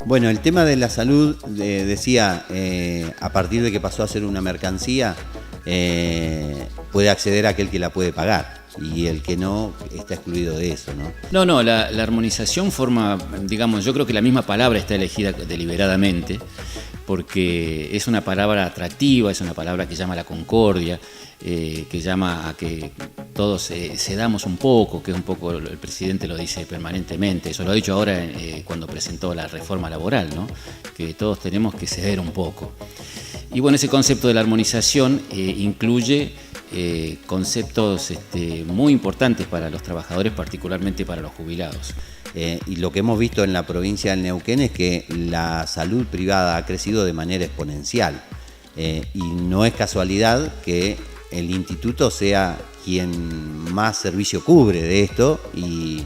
Bueno, el tema de la salud, decía, a partir de que pasó a ser una mercancía, puede acceder a aquel que la puede pagar. Y el que no está excluido de eso, ¿no? No, la armonización forma, digamos, yo creo que la misma palabra está elegida deliberadamente, porque es una palabra atractiva, es una palabra que llama a la concordia, que llama a que todos cedamos un poco, que un poco el presidente lo dice permanentemente, eso lo ha dicho ahora cuando presentó la reforma laboral, ¿no? Que todos tenemos que ceder un poco. Y bueno, ese concepto de la armonización incluye conceptos muy importantes para los trabajadores, particularmente para los jubilados. Y lo que hemos visto en la provincia del Neuquén es que la salud privada ha crecido de manera exponencial. Y no es casualidad que el instituto sea quien más servicio cubre de esto y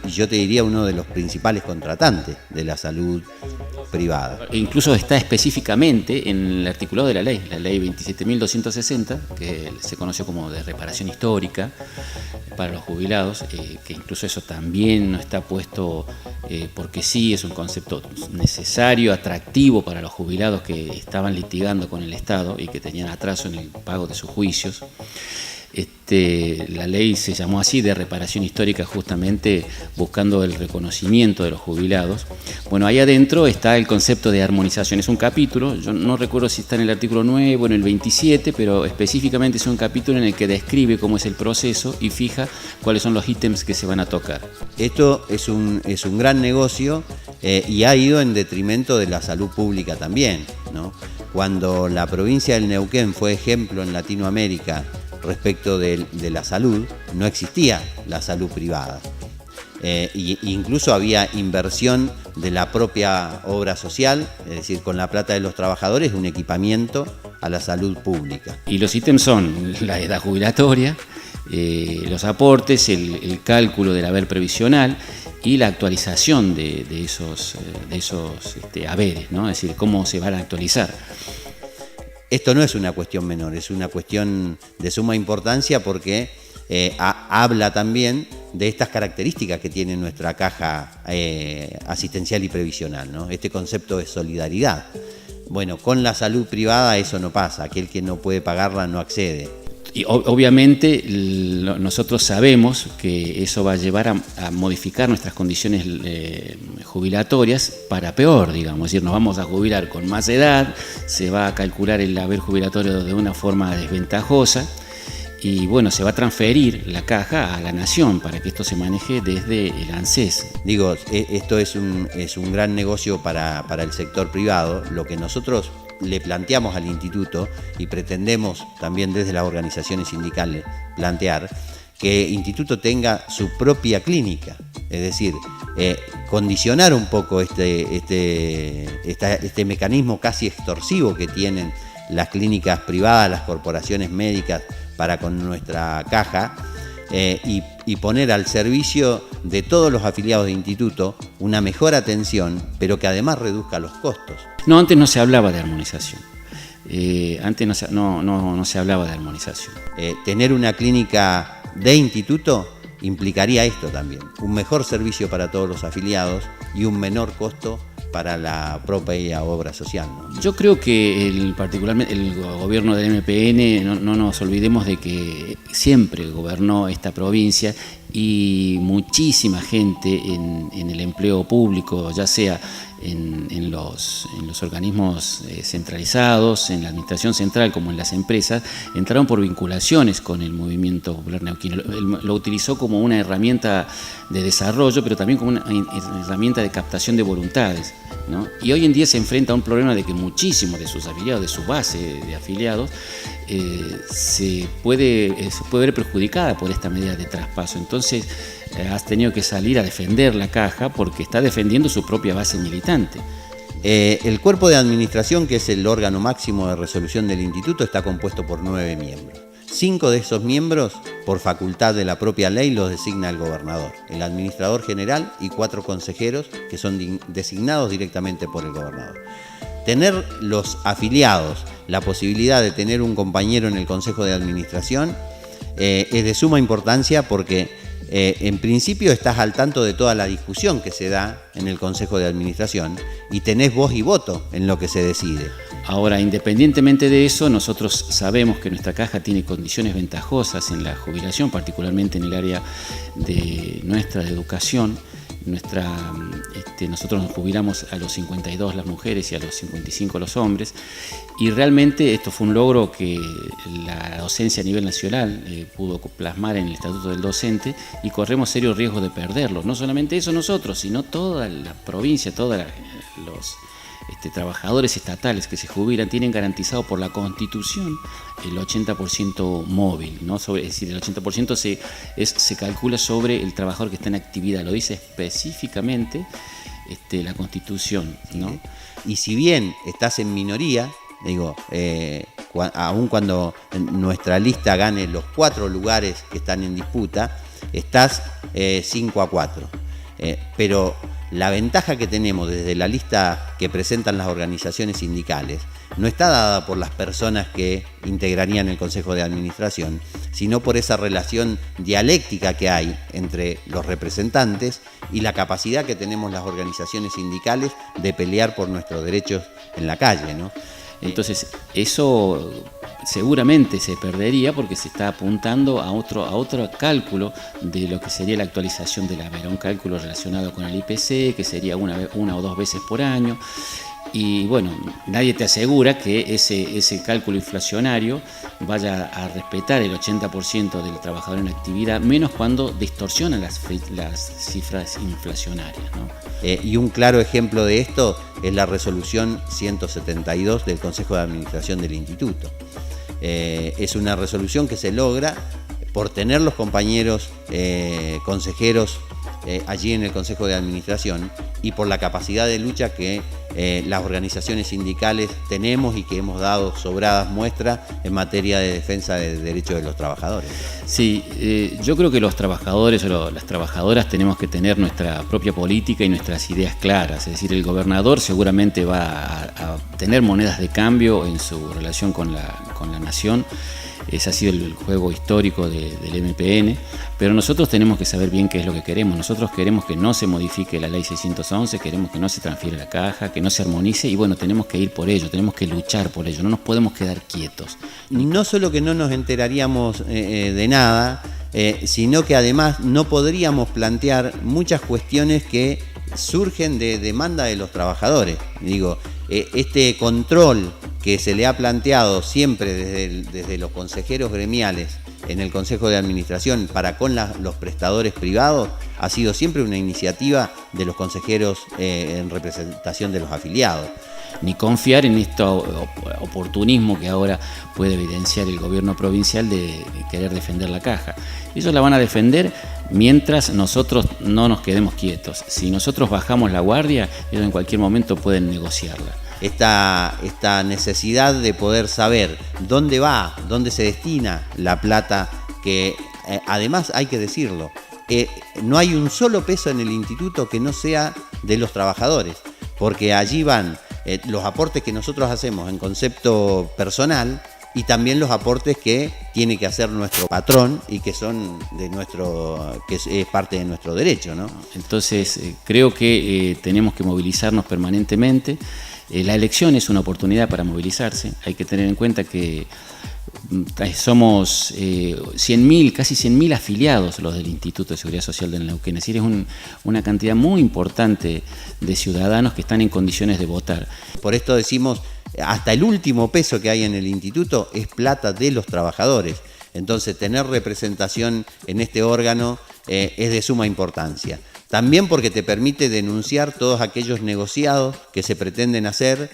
yo te diría uno de los principales contratantes de la salud privada. Incluso está específicamente en el articulado de la ley 27.260, que se conoció como de reparación histórica para los jubilados, que incluso eso también no está puesto porque sí, es un concepto necesario, atractivo para los jubilados que estaban litigando con el Estado y que tenían atraso en el pago de sus juicios. La ley se llamó así, de reparación histórica, justamente buscando el reconocimiento de los jubilados. Bueno, ahí adentro está el concepto de armonización, es un capítulo, yo no recuerdo si está en el artículo 9 o en el 27, pero específicamente es un capítulo en el que describe cómo es el proceso y fija cuáles son los ítems que se van a tocar. Esto es un gran negocio y ha ido en detrimento de la salud pública también, ¿no? Cuando la provincia del Neuquén fue ejemplo en Latinoamérica respecto de la salud, no existía la salud privada. Incluso había inversión de la propia obra social, es decir, con la plata de los trabajadores, un equipamiento a la salud pública. Y los ítems son la edad jubilatoria, los aportes, el cálculo del haber previsional y la actualización de esos haberes, ¿no? Es decir, cómo se van a actualizar. Esto no es una cuestión menor, es una cuestión de suma importancia porque habla también de estas características que tiene nuestra caja asistencial y previsional, ¿no? Este concepto de solidaridad. Bueno, con la salud privada eso no pasa, aquel que no puede pagarla no accede. Y obviamente nosotros sabemos que eso va a llevar a modificar nuestras condiciones jubilatorias para peor, digamos. Es decir, nos vamos a jubilar con más edad, se va a calcular el haber jubilatorio de una forma desventajosa y bueno, se va a transferir la caja a la nación para que esto se maneje desde el ANSES. Digo, esto es un gran negocio para el sector privado. Lo que nosotros le planteamos al instituto y pretendemos también desde las organizaciones sindicales plantear que el instituto tenga su propia clínica, es decir, condicionar un poco este mecanismo casi extorsivo que tienen las clínicas privadas, las corporaciones médicas para con nuestra caja, y poner al servicio de todos los afiliados de instituto una mejor atención, pero que además reduzca los costos. No, antes no se hablaba de armonización. Antes no se hablaba de armonización. Tener una clínica de instituto implicaría esto también, un mejor servicio para todos los afiliados y un menor costo para la propia obra social, ¿no? Yo creo que particularmente el gobierno del MPN, no nos olvidemos de que siempre gobernó esta provincia y muchísima gente en el empleo público, ya sea en los organismos centralizados, en la administración central como en las empresas, entraron por vinculaciones con el movimiento popular neuquino. Lo utilizó como una herramienta de desarrollo, pero también como una herramienta de captación de voluntades, ¿no? Y hoy en día se enfrenta a un problema de que muchísimos de sus afiliados, de su base de afiliados, se puede ver perjudicada por esta medida de traspaso. Entonces has tenido que salir a defender la caja porque está defendiendo su propia base militante. El cuerpo de administración, que es el órgano máximo de resolución del instituto, está compuesto por 9 miembros. 5 de esos miembros, por facultad de la propia ley, los designa el gobernador, el administrador general y 4 consejeros que son designados directamente por el gobernador. Tener los afiliados la posibilidad de tener un compañero en el consejo de administración es de suma importancia porque en principio estás al tanto de toda la discusión que se da en el Consejo de Administración y tenés voz y voto en lo que se decide. Ahora, independientemente de eso, nosotros sabemos que nuestra caja tiene condiciones ventajosas en la jubilación, particularmente en el área de nuestra de educación. Nosotros nos jubilamos a los 52 las mujeres y a los 55 los hombres, y realmente esto fue un logro que la docencia a nivel nacional pudo plasmar en el Estatuto del Docente, y corremos serios riesgos de perderlo. No solamente eso nosotros, sino toda la provincia, todos los trabajadores estatales que se jubilan tienen garantizado por la Constitución el 80% móvil, ¿no? Es decir, el 80% se calcula sobre el trabajador que está en actividad, lo dice específicamente la Constitución, ¿no? Y si bien estás en minoría, digo, aun cuando nuestra lista gane los 4 lugares que están en disputa, estás 5-4. Pero la ventaja que tenemos desde la lista que presentan las organizaciones sindicales no está dada por las personas que integrarían el Consejo de Administración, sino por esa relación dialéctica que hay entre los representantes y la capacidad que tenemos las organizaciones sindicales de pelear por nuestros derechos en la calle, ¿no? Entonces, eso seguramente se perdería porque se está apuntando a otro cálculo de lo que sería la actualización de la vera, un cálculo relacionado con el IPC, que sería una o dos veces por año. Y bueno, nadie te asegura que ese cálculo inflacionario vaya a respetar el 80% del trabajador en actividad, menos cuando distorsionan las cifras inflacionarias, ¿no? Y un claro ejemplo de esto es la resolución 172 del Consejo de Administración del Instituto. Es una resolución que se logra por tener los compañeros consejeros allí en el Consejo de Administración y por la capacidad de lucha que las organizaciones sindicales tenemos y que hemos dado sobradas muestras en materia de defensa de derechos de los trabajadores. Sí, yo creo que los trabajadores o las trabajadoras tenemos que tener nuestra propia política y nuestras ideas claras. Es decir, el gobernador seguramente va a tener monedas de cambio en su relación con la nación. Ese ha sido el juego histórico del MPN, pero nosotros tenemos que saber bien qué es lo que queremos. Nosotros queremos que no se modifique la ley 611, queremos que no se transfiera la caja, que no se armonice, y bueno, tenemos que ir por ello, tenemos que luchar por ello, no nos podemos quedar quietos. No solo que no nos enteraríamos de nada, sino que además no podríamos plantear muchas cuestiones que surgen de demanda de los trabajadores. Digo, este control que se le ha planteado siempre desde los consejeros gremiales en el Consejo de Administración para con los prestadores privados ha sido siempre una iniciativa de los consejeros en representación de los afiliados. Ni confiar en este oportunismo que ahora puede evidenciar el gobierno provincial de querer defender la caja. Ellos la van a defender mientras nosotros no nos quedemos quietos. Si nosotros bajamos la guardia, ellos en cualquier momento pueden negociarla. Esta necesidad de poder saber dónde se destina la plata, que además hay que decirlo, no hay un solo peso en el instituto que no sea de los trabajadores, porque allí van los aportes que nosotros hacemos en concepto personal y también los aportes que tiene que hacer nuestro patrón y que son que es parte de nuestro derecho, ¿no? Entonces creo que tenemos que movilizarnos permanentemente. La elección es una oportunidad para movilizarse. Hay que tener en cuenta que somos 100.000, casi 100.000 afiliados los del Instituto de Seguridad Social del Neuquén. Es decir, es una cantidad muy importante de ciudadanos que están en condiciones de votar. Por esto decimos, hasta el último peso que hay en el instituto es plata de los trabajadores. Entonces, tener representación en este órgano es de suma importancia. También porque te permite denunciar todos aquellos negociados que se pretenden hacer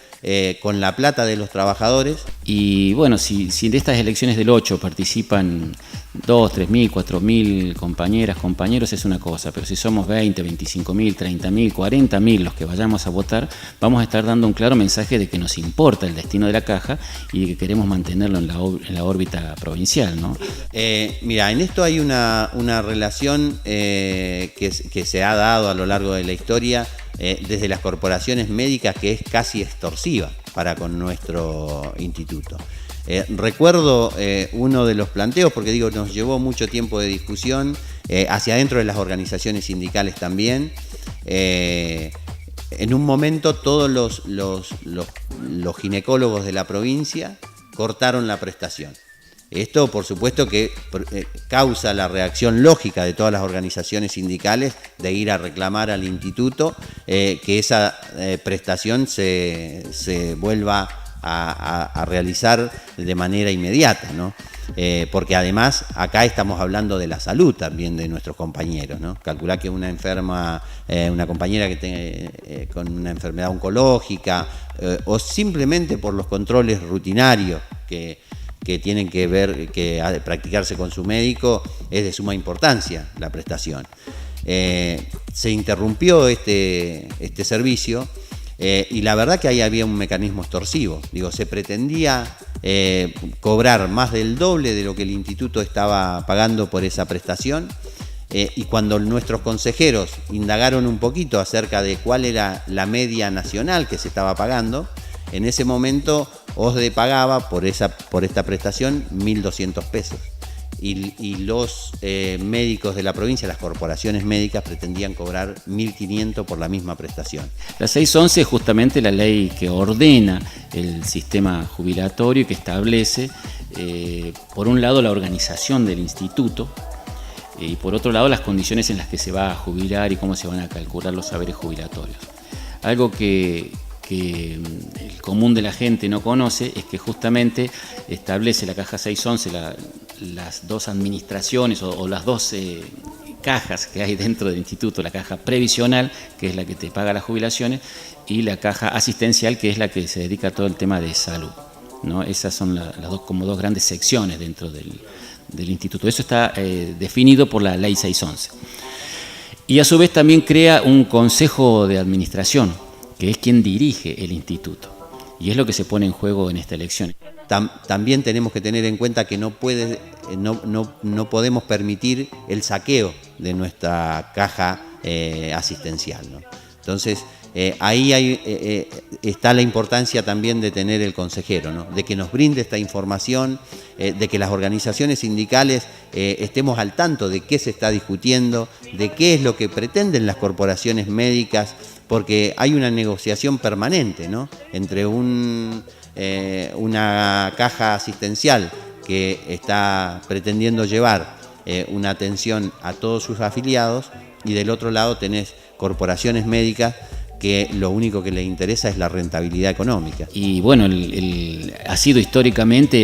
con la plata de los trabajadores. Y bueno, si de estas elecciones del 8 participan 2, 3.000, 4.000 compañeras, compañeros, es una cosa, pero si somos 20, 25.000, 30.000, 40.000 los que vayamos a votar, vamos a estar dando un claro mensaje de que nos importa el destino de la caja y de que queremos mantenerlo en la órbita provincial, ¿no? Mira, en esto hay una relación que se ha dado a lo largo de la historia desde las corporaciones médicas, que es casi extorsiva para con nuestro instituto. Recuerdo uno de los planteos, porque digo, nos llevó mucho tiempo de discusión, hacia adentro de las organizaciones sindicales también. En un momento todos los ginecólogos de la provincia cortaron la prestación. Esto, por supuesto, que causa la reacción lógica de todas las organizaciones sindicales de ir a reclamar al instituto que esa prestación se vuelva a realizar de manera inmediata, ¿no? Porque además acá estamos hablando de la salud también de nuestros compañeros, ¿no? Calculá que una enferma, una compañera que con una enfermedad oncológica o simplemente por los controles rutinarios que tienen que ver, que practicarse con su médico, es de suma importancia la prestación. Se interrumpió este servicio y la verdad que ahí había un mecanismo extorsivo. Digo, se pretendía cobrar más del doble de lo que el instituto estaba pagando por esa prestación, y cuando nuestros consejeros indagaron un poquito acerca de cuál era la media nacional que se estaba pagando, en ese momento OSDE pagaba por esta prestación 1.200 pesos. Y los médicos de la provincia, las corporaciones médicas, pretendían cobrar 1.500 por la misma prestación. La 611 es justamente la ley que ordena el sistema jubilatorio y que establece, por un lado, la organización del instituto y por otro lado, las condiciones en las que se va a jubilar y cómo se van a calcular los saberes jubilatorios. Algo que el común de la gente no conoce es que justamente establece la caja 611 las dos administraciones o las dos cajas que hay dentro del instituto, la caja previsional, que es la que te paga las jubilaciones, y la caja asistencial, que es la que se dedica a todo el tema de salud, ¿no? Esas son las dos grandes secciones dentro del instituto. Eso está definido por la ley 611. Y a su vez también crea un consejo de administración, que es quien dirige el instituto, y es lo que se pone en juego en esta elección. También tenemos que tener en cuenta que no podemos permitir el saqueo de nuestra caja asistencial, ¿no? Entonces, ahí está la importancia también de tener el consejero, ¿no? De que nos brinde esta información, de que las organizaciones sindicales estemos al tanto de qué se está discutiendo, de qué es lo que pretenden las corporaciones médicas, porque hay una negociación permanente, ¿no? Entre una caja asistencial que está pretendiendo llevar una atención a todos sus afiliados, y del otro lado tenés corporaciones médicas que lo único que les interesa es la rentabilidad económica. Y bueno, ha sido históricamente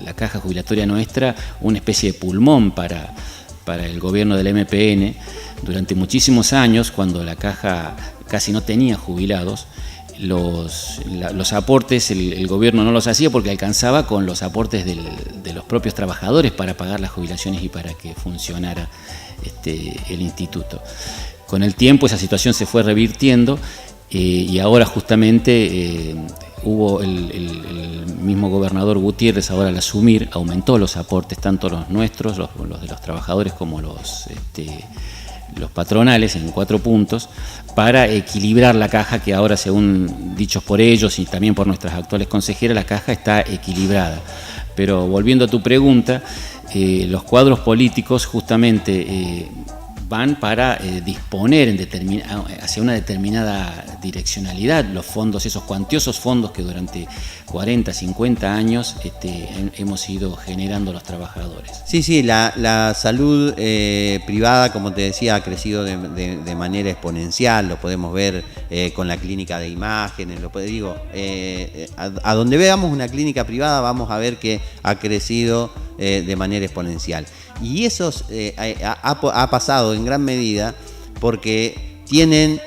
la caja jubilatoria nuestra una especie de pulmón para el gobierno del MPN. Durante muchísimos años, cuando la caja casi no tenía jubilados, los aportes el gobierno no los hacía porque alcanzaba con los aportes de los propios trabajadores para pagar las jubilaciones y para que funcionara el instituto. Con el tiempo esa situación se fue revirtiendo y ahora justamente hubo el mismo gobernador Gutiérrez, ahora al asumir, aumentó los aportes, tanto los nuestros, los de los trabajadores, como los patronales, en 4 puntos, para equilibrar la caja, que ahora, según dichos por ellos y también por nuestras actuales consejeras, la caja está equilibrada. Pero volviendo a tu pregunta, los cuadros políticos justamente van para disponer hacia una determinada direccionalidad los fondos, esos cuantiosos fondos que durante 40, 50 años hemos ido generando los trabajadores. Sí, la salud privada, como te decía, ha crecido de manera exponencial. Lo podemos ver con la clínica de imágenes, a donde veamos una clínica privada vamos a ver que ha crecido de manera exponencial. Y eso ha pasado en gran medida porque tienen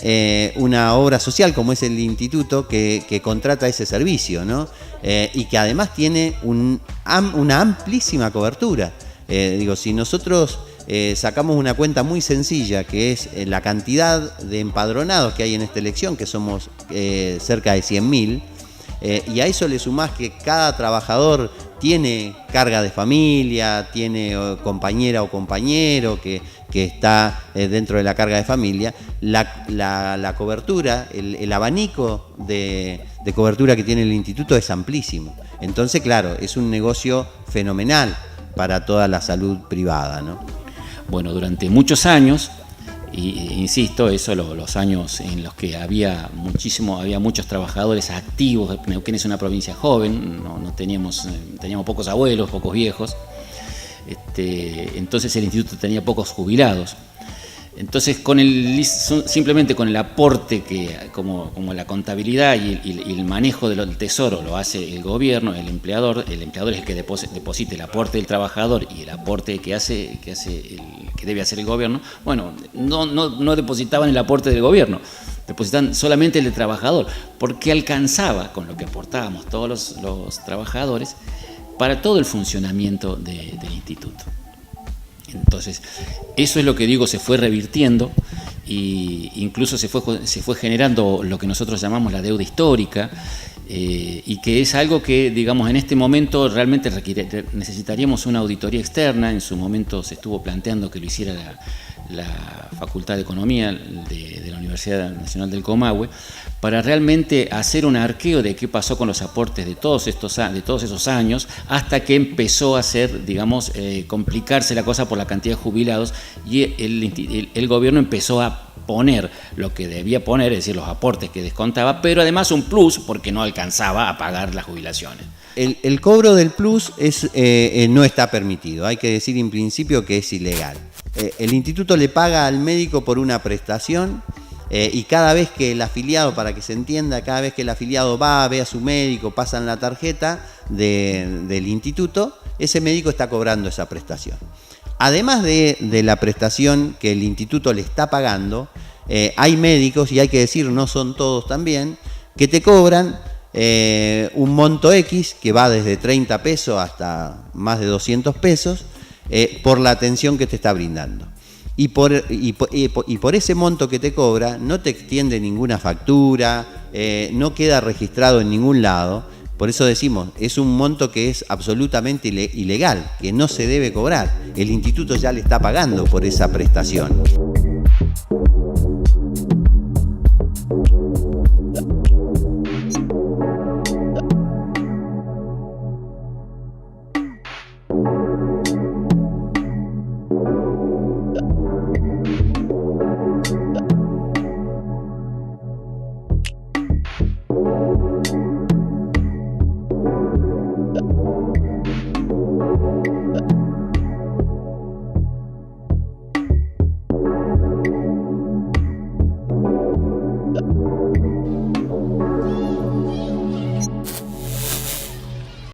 una obra social como es el instituto que contrata ese servicio, ¿no? Y que además tiene una amplísima cobertura. Si nosotros sacamos una cuenta muy sencilla, que es la cantidad de empadronados que hay en esta elección, que somos cerca de 100.000, y a eso le sumás que cada trabajador tiene carga de familia, tiene compañera o compañero que que está dentro de la carga de familia, la cobertura, el abanico de cobertura que tiene el instituto es amplísimo. Entonces, claro, es un negocio fenomenal para toda la salud privada, ¿no? Bueno, durante muchos años, insisto, eso los años en los que había muchos trabajadores activos. Neuquén es una provincia joven, no teníamos pocos abuelos, pocos viejos, entonces el instituto tenía pocos jubilados. Entonces, simplemente con el aporte que, como la contabilidad y el manejo del tesoro lo hace el gobierno, el empleador es el que deposita el aporte del trabajador y el aporte que debe hacer el gobierno. Bueno, no depositaban el aporte del gobierno, depositaban solamente el del trabajador, porque alcanzaba con lo que aportábamos todos los trabajadores para todo el funcionamiento del instituto. Entonces, eso es lo que digo, se fue revirtiendo e incluso se fue generando lo que nosotros llamamos la deuda histórica, y que es algo que, digamos, en este momento realmente necesitaríamos una auditoría externa. En su momento se estuvo planteando que lo hiciera la Facultad de Economía de la Universidad Nacional del Comahue, para realmente hacer un arqueo de qué pasó con los aportes de todos esos años, hasta que empezó a ser, digamos, complicarse la cosa por la cantidad de jubilados, y el gobierno empezó a poner lo que debía poner, es decir, los aportes que descontaba, pero además un plus porque no alcanzaba a pagar las jubilaciones. El cobro del plus no está permitido, hay que decir en principio que es ilegal. El instituto le paga al médico por una prestación, y cada vez que el afiliado, para que se entienda, cada vez que el afiliado va, ve a su médico, pasan la tarjeta del instituto, ese médico está cobrando esa prestación. Además de la prestación que el instituto le está pagando, hay médicos, y hay que decir, no son todos también, que te cobran un monto X que va desde 30 pesos hasta más de 200 pesos por la atención que te está brindando. Y por ese monto que te cobra no te extiende ninguna factura, no queda registrado en ningún lado. Por eso decimos, es un monto que es absolutamente ilegal, que no se debe cobrar. El instituto ya le está pagando por esa prestación.